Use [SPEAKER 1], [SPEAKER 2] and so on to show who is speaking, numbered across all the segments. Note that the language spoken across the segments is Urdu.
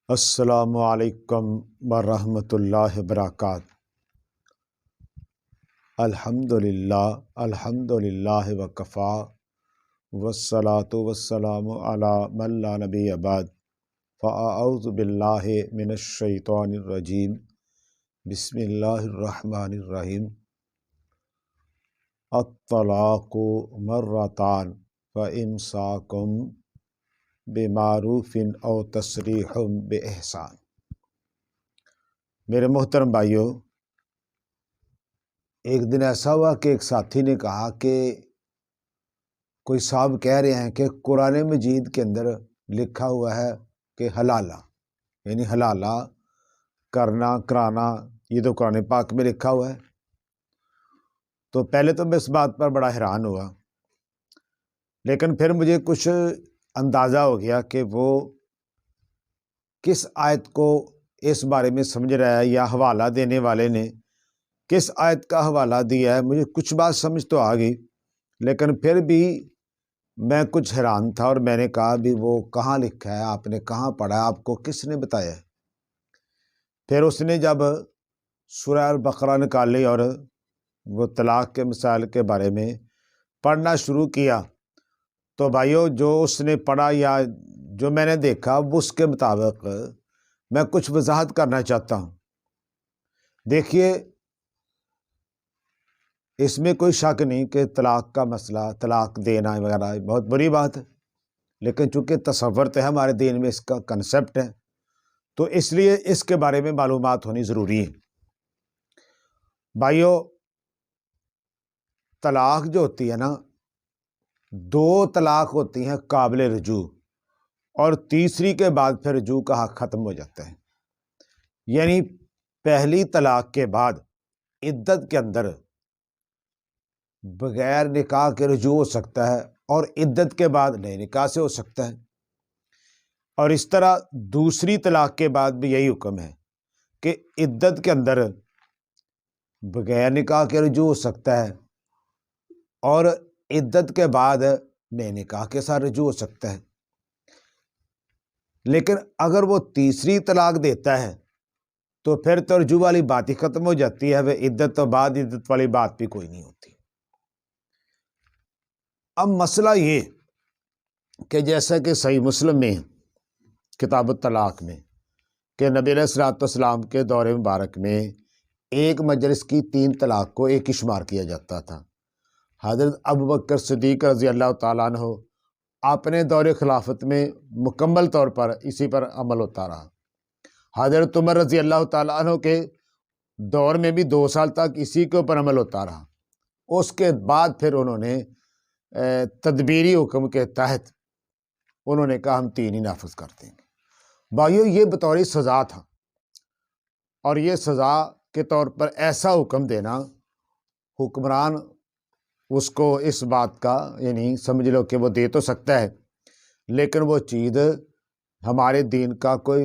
[SPEAKER 1] السلام علیکم ورحمۃ اللہ وبرکاتہ۔ الحمد للہ وکفا والصلاة والسلام علی من لا نبی بعد، فاعوذ باللہ من الشیطان الرجیم، بسم اللہ الرحمن الرحیم۔ الطلاق مرتان فامساک بمعروف او تسریح باحسان۔ میرے محترم بھائیوں، ایک دن ایسا ہوا کہ ایک ساتھی نے کہا کہ کوئی صاحب کہہ رہے ہیں کہ قرآن مجید کے اندر لکھا ہوا ہے کہ حلالہ یعنی حلالہ کرنا کرانا، یہ تو قرآن پاک میں لکھا ہوا ہے۔ تو پہلے تو میں اس بات پر بڑا حیران ہوا، لیکن پھر مجھے کچھ اندازہ ہو گیا کہ وہ کس آیت کو اس بارے میں سمجھ رہا ہے، یا حوالہ دینے والے نے کس آیت کا حوالہ دیا ہے۔ مجھے کچھ بات سمجھ تو آ گئی، لیکن پھر بھی میں کچھ حیران تھا، اور میں نے کہا بھی وہ کہاں لکھا ہے، آپ نے کہاں پڑھا ہے، آپ کو کس نے بتایا ہے؟ پھر اس نے جب سورہ البقرہ نکالی اور وہ طلاق کے مسائل کے بارے میں پڑھنا شروع کیا، تو بھائیو جو اس نے پڑھا یا جو میں نے دیکھا، اس کے مطابق میں کچھ وضاحت کرنا چاہتا ہوں۔ دیکھیے، اس میں کوئی شک نہیں کہ طلاق کا مسئلہ، طلاق دینا وغیرہ بہت بری بات ہے، لیکن چونکہ تصور تو ہے ہمارے دین میں، اس کا کنسپٹ ہے، تو اس لیے اس کے بارے میں معلومات ہونی ضروری ہے۔ بھائیو، طلاق جو ہوتی ہے نا، دو طلاق ہوتی ہیں قابل رجوع، اور تیسری کے بعد پھر رجوع کا حق ختم ہو جاتا ہے۔ یعنی پہلی طلاق کے بعد عدت کے اندر بغیر نکاح کے رجوع ہو سکتا ہے، اور عدت کے بعد نئے نکاح سے ہو سکتا ہے۔ اور اس طرح دوسری طلاق کے بعد بھی یہی حکم ہے کہ عدت کے اندر بغیر نکاح کے رجوع ہو سکتا ہے، اور عدت کے بعد نئے نکاح کے ساتھ رجوع ہو سکتا ہے۔ لیکن اگر وہ تیسری طلاق دیتا ہے تو پھر تو رجوع والی بات ہی ختم ہو جاتی ہے، وہ عدت تو بعد عدت والی بات بھی کوئی نہیں ہوتی۔ اب مسئلہ یہ کہ جیسا کہ صحیح مسلم میں کتاب الطلاق میں کہ نبی علیہ الصلوۃ والسلام کے دور مبارک میں ایک مجلس کی 3 طلاق کو ایک ہی شمار کیا جاتا تھا۔ حضرت ابوبکر صدیق رضی اللہ تعالیٰ عنہ اپنے دور خلافت میں مکمل طور پر اسی پر عمل ہوتا رہا۔ حضرت عمر رضی اللہ تعالیٰ عنہ کے دور میں بھی 2 سال تک اسی کے اوپر عمل ہوتا رہا۔ اس کے بعد پھر انہوں نے تدبیری حکم کے تحت انہوں نے کہا ہم 3 ہی نافذ کر دیں گے۔ بھائیو، یہ بطور سزا تھا، اور یہ سزا کے طور پر ایسا حکم دینا، حکمران اس کو اس بات کا یعنی سمجھ لو کہ وہ دے تو سکتا ہے، لیکن وہ چیز ہمارے دین کا کوئی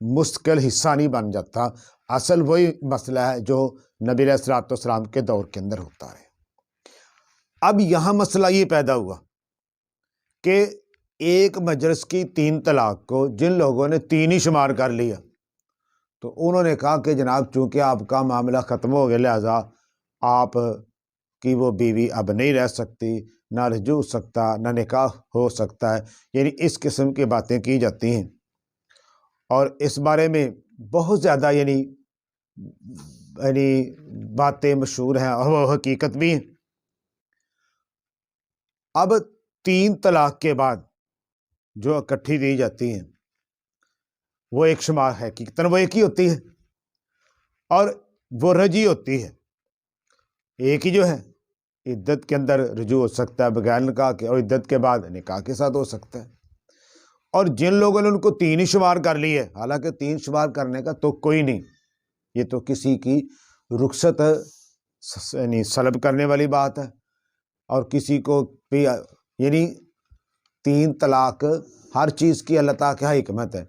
[SPEAKER 1] مستقل حصہ نہیں بن جاتا۔ اصل وہی مسئلہ ہے جو نبی علیہ الصلوۃ والسلام کے دور کے اندر ہوتا ہے۔ اب یہاں مسئلہ یہ پیدا ہوا کہ ایک مجلس کی 3 طلاق کو جن لوگوں نے 3 ہی شمار کر لیا، تو انہوں نے کہا کہ جناب چونکہ آپ کا معاملہ ختم ہو گیا، لہذا آپ کی وہ بیوی اب نہیں رہ سکتی، نہ رجوع ہو سکتا، نہ نکاح ہو سکتا ہے، یعنی اس قسم کی باتیں کی جاتی ہیں، اور اس بارے میں بہت زیادہ یعنی باتیں مشہور ہیں، اور وہ حقیقت بھی ہیں۔ اب 3 طلاق کے بعد جو اکٹھی دی جاتی ہیں وہ ایک شمار ہے، حقیقتاً وہ ایک ہی ہوتی ہے، اور وہ رجی ہوتی ہے، ایک ہی جو ہے۔ عدت کے اندر رجوع ہو سکتا ہے بغیر نکاح کے، اور عدت کے بعد نکاح کے ساتھ ہو سکتا ہے۔ اور جن لوگوں نے ان کو 3 ہی شمار کر لی ہے، حالانکہ 3 شمار کرنے کا تو کوئی نہیں، یہ تو کسی کی رخصت یعنی سلب کرنے والی بات ہے، اور کسی کو بھی یعنی 3 طلاق ہر چیز کی اللہ تعالیٰ کی حکمت ہے۔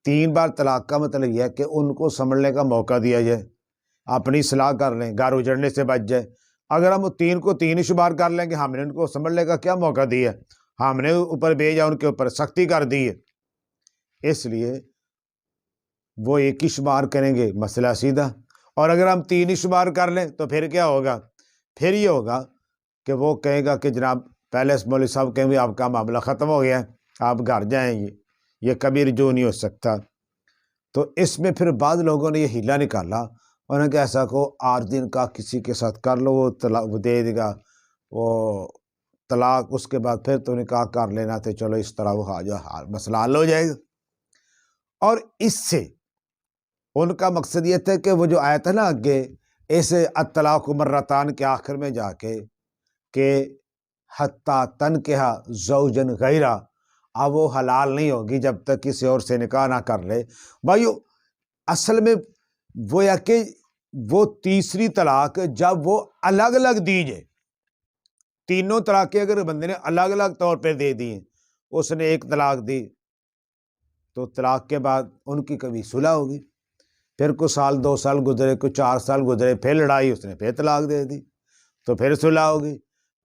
[SPEAKER 1] 3 بار طلاق کا مطلب یہ ہے کہ ان کو سنبھلنے کا موقع دیا جائے، اپنی اصلاح کر لیں، گھر اجڑنے سے بچ جائے۔ اگر ہم 3 کو 3 ہی شمار کر لیں گے، ہم نے ان کو سنبھلنے کا کیا موقع دیا ہے؟ ہم نے اوپر بھیجا، ان کے اوپر سختی کر دی ہے۔ اس لیے وہ ایک ہی شمار کریں گے، مسئلہ سیدھا۔ اور اگر ہم 3 ہی شمار کر لیں تو پھر کیا ہوگا؟ پھر یہ ہوگا کہ وہ کہے گا کہ جناب پہلے مولوی صاحب کہیں گے آپ کا معاملہ ختم ہو گیا ہے، آپ گھر جائیں، یہ کبھی رجوع نہیں ہو سکتا۔ تو اس میں پھر بعض لوگوں نے یہ ہیلا نکالا، انہوں نے کہ ایسا کو 8 دن کا کسی کے ساتھ کر لو، وہ دے دے گا وہ طلاق، اس کے بعد پھر تو نکاح کر لینا تھے، چلو اس طرح وہ مسئلہ حل ہو جائے گا۔ اور اس سے ان کا مقصد یہ تھا کہ وہ جو آیت ہے نا آگے، ایسے الطلاق مرتان کے آخر میں جا کے کہ حتی تنکحا زوجن غیرہ، اب وہ حلال نہیں ہوگی جب تک کسی اور سے نکاح نہ کر لے۔ بھائیو اصل میں وہ یا کہ وہ تیسری طلاق جب وہ الگ الگ دی جائے، تینوں طلاقیں اگر بندے نے الگ الگ طور پہ دے دی، اس نے ایک طلاق دی تو طلاق کے بعد ان کی کبھی صلح ہوگی، پھر کچھ سال 2 سال گزرے، کچھ 4 سال گزرے، پھر لڑائی، اس نے پھر طلاق دے دی تو پھر صلح ہوگی،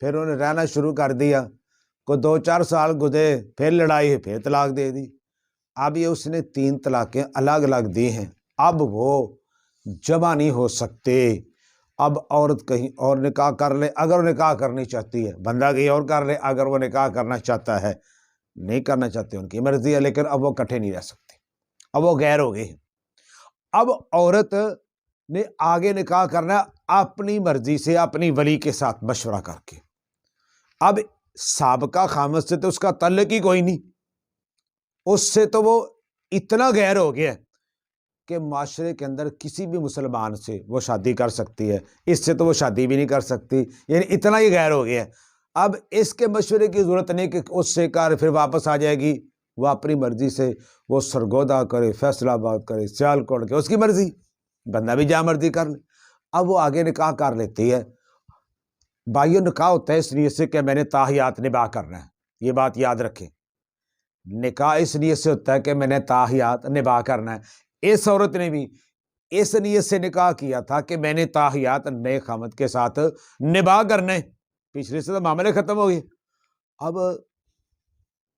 [SPEAKER 1] پھر انہوں نے رہنا شروع کر دیا، کوئی 2-4 سال گزرے، پھر لڑائی ہے، پھر طلاق دے دی۔ اب یہ اس نے 3 طلاقیں الگ الگ دی ہیں، اب وہ جمع نہیں ہو سکتے۔ اب عورت کہیں اور نکاح کر لے اگر وہ نکاح کرنی چاہتی ہے، بندہ کہیں اور کر لے اگر وہ نکاح کرنا چاہتا ہے، نہیں کرنا چاہتے ان کی مرضی ہے، لیکن اب وہ اکٹھے نہیں رہ سکتے، اب وہ غیر ہو گئے ہیں۔ اب عورت نے آگے نکاح کرنا ہے اپنی مرضی سے، اپنی ولی کے ساتھ مشورہ کر کے۔ اب سابقہ خامد سے تو اس کا تعلق ہی کوئی نہیں، اس سے تو وہ اتنا غیر ہو گیا کہ معاشرے کے اندر کسی بھی مسلمان سے وہ شادی کر سکتی ہے، اس سے تو وہ شادی بھی نہیں کر سکتی، یعنی اتنا ہی غیر ہو گیا ہے۔ اب اس کے مشورے کی ضرورت نہیں کہ اس سے کر پھر واپس آ جائے گی، وہ اپنی مرضی سے وہ سرگودا کرے، فیصلہ آباد کرے، سیالکوٹ کے، اس کی مرضی، بندہ بھی جہاں مرضی کر لے۔ اب وہ آگے نکاح کر لیتی ہے۔ بھائیو نکاح ہوتا ہے اس نیت سے کہ میں نے تاحیات نباہ کرنا ہے، یہ بات یاد رکھیں، نکاح اس نیت سے ہوتا ہے کہ میں نے تاحیات نباہ کرنا ہے۔ اس عورت نے بھی اس نیت سے نکاح کیا تھا کہ میں نے تاحیات نئے خامد کے ساتھ نباہ کرنا ہے، پچھلے سے تو معاملے ختم ہو گئے۔ اب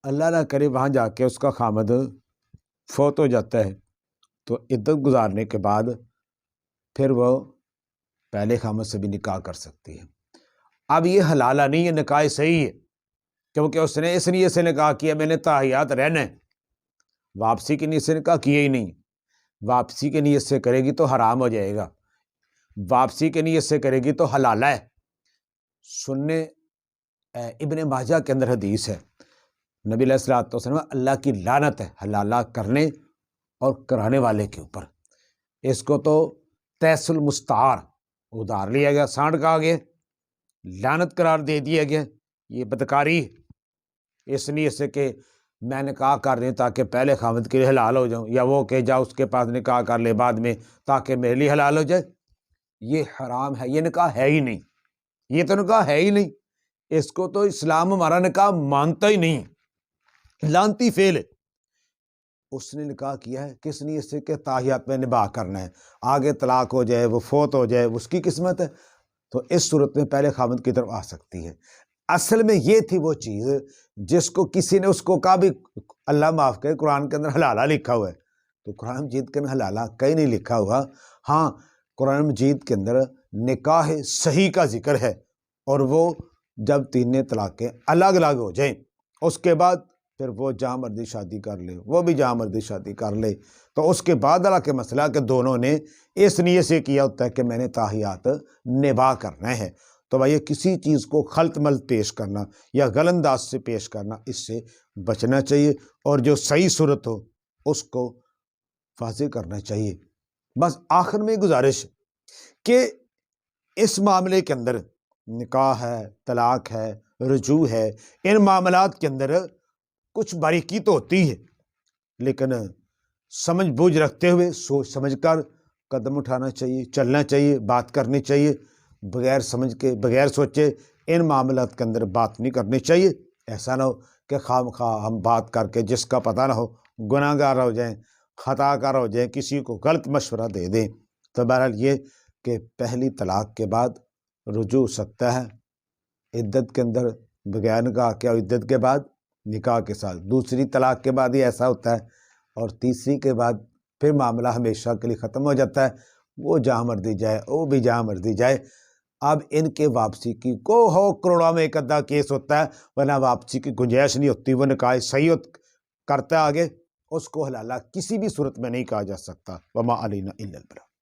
[SPEAKER 1] اللہ نہ کرے وہاں جا کے اس کا خامد فوت ہو جاتا ہے تو عدت گزارنے کے بعد پھر وہ پہلے خامد سے بھی نکاح کر سکتی ہے۔ اب یہ حلالہ نہیں ہے، نکاح صحیح ہے، کیونکہ اس نے اس نیت سے نکاح کیا میں نے تاحیات رہنا ہے، واپسی کی نیت سے نکاح کیا ہی نہیں۔ واپسی کی نیت سے کرے گی تو حرام ہو جائے گا، واپسی کی نیت سے کرے گی تو حلالہ ہے۔ سننے ابن ماجہ کے اندر حدیث ہے، نبی علیہ الصلوۃ والسلام، اللہ کی لعنت ہے حلالہ کرنے اور کرانے والے کے اوپر۔ اس کو تو تیس المستعار ادھار لیا گیا، سانڈ کہا گیا، لعنت قرار دے دیا گیا، یہ بدکاری ہے۔ اس لیے سے کہ میں نکاح کر رہی ہوں تاکہ پہلے خامد کے لیے حلال ہو جاؤں، یا وہ کہ جا اس کے پاس نکاح کر لے بعد میں تاکہ میرے لیے حلال ہو جائے، یہ حرام ہے، یہ نکاح ہے ہی نہیں، یہ تو نکاح ہے ہی نہیں، اس کو تو اسلام ہمارا نکاح مانتا ہی نہیں، لعنتی فعل ہے۔ اس نے نکاح کیا ہے کس نیت سے کہ تاحیات میں نباہ کرنا ہے، آگے طلاق ہو جائے، وہ فوت ہو جائے، اس کی قسمت ہے، تو اس صورت میں پہلے خامد کی طرف آ سکتی ہے۔ اصل میں یہ تھی وہ چیز جس کو کسی نے اس کو کہا بھی اللہ معاف کرے قرآن کے اندر حلالہ لکھا ہوا ہے، تو قرآن مجید کے اندر حلالہ کہیں نہیں لکھا ہوا۔ ہاں قرآن مجید کے اندر نکاح صحیح کا ذکر ہے، اور وہ جب 3 طلاقیں الگ الگ ہو جائیں اس کے بعد پھر وہ جہاں مرضی شادی کر لے، وہ بھی جہاں مرضی شادی کر لے، تو اس کے بعد اللہ کے مسئلہ کہ دونوں نے اس نیت سے کیا ہوتا ہے کہ میں نے تاحیات نباہ کرنا ہے۔ تو بھائی کسی چیز کو خلط ملط پیش کرنا یا غلط انداز سے پیش کرنا، اس سے بچنا چاہیے، اور جو صحیح صورت ہو اس کو واضح کرنا چاہیے۔ بس آخر میں گزارش کہ اس معاملے کے اندر نکاح ہے، طلاق ہے، رجوع ہے، ان معاملات کے اندر کچھ باریکی تو ہوتی ہے، لیکن سمجھ بوجھ رکھتے ہوئے سوچ سمجھ کر قدم اٹھانا چاہیے، چلنا چاہیے، بات کرنی چاہیے، بغیر سمجھ کے بغیر سوچے ان معاملات کے اندر بات نہیں کرنی چاہیے۔ ایسا نہ ہو کہ خواہ مخواہ ہم بات کر کے جس کا پتہ نہ ہو گناہ گار ہو جائیں، خطا کار ہو جائیں، کسی کو غلط مشورہ دے دیں۔ تو بہرحال یہ کہ پہلی طلاق کے بعد رجوع ہو سکتا ہے، عدت کے اندر بغیر نکاح کے، اور عدت کے بعد نکاح کے ساتھ، دوسری طلاق کے بعد ہی ایسا ہوتا ہے، اور تیسری کے بعد پھر معاملہ ہمیشہ کے لیے ختم ہو جاتا ہے، وہ جہاں مرضی جائے، وہ بھی جہاں مرضی جائے۔ اب ان کے واپسی کی کروڑوں میں ایک آدھا کیس ہوتا ہے، ورنہ واپسی کی گنجائش نہیں ہوتی۔ وہ نکاح صحیح کرتا ہے آگے، اس کو حلالہ کسی بھی صورت میں نہیں کہا جا سکتا۔ وما علینا الا البلاغ۔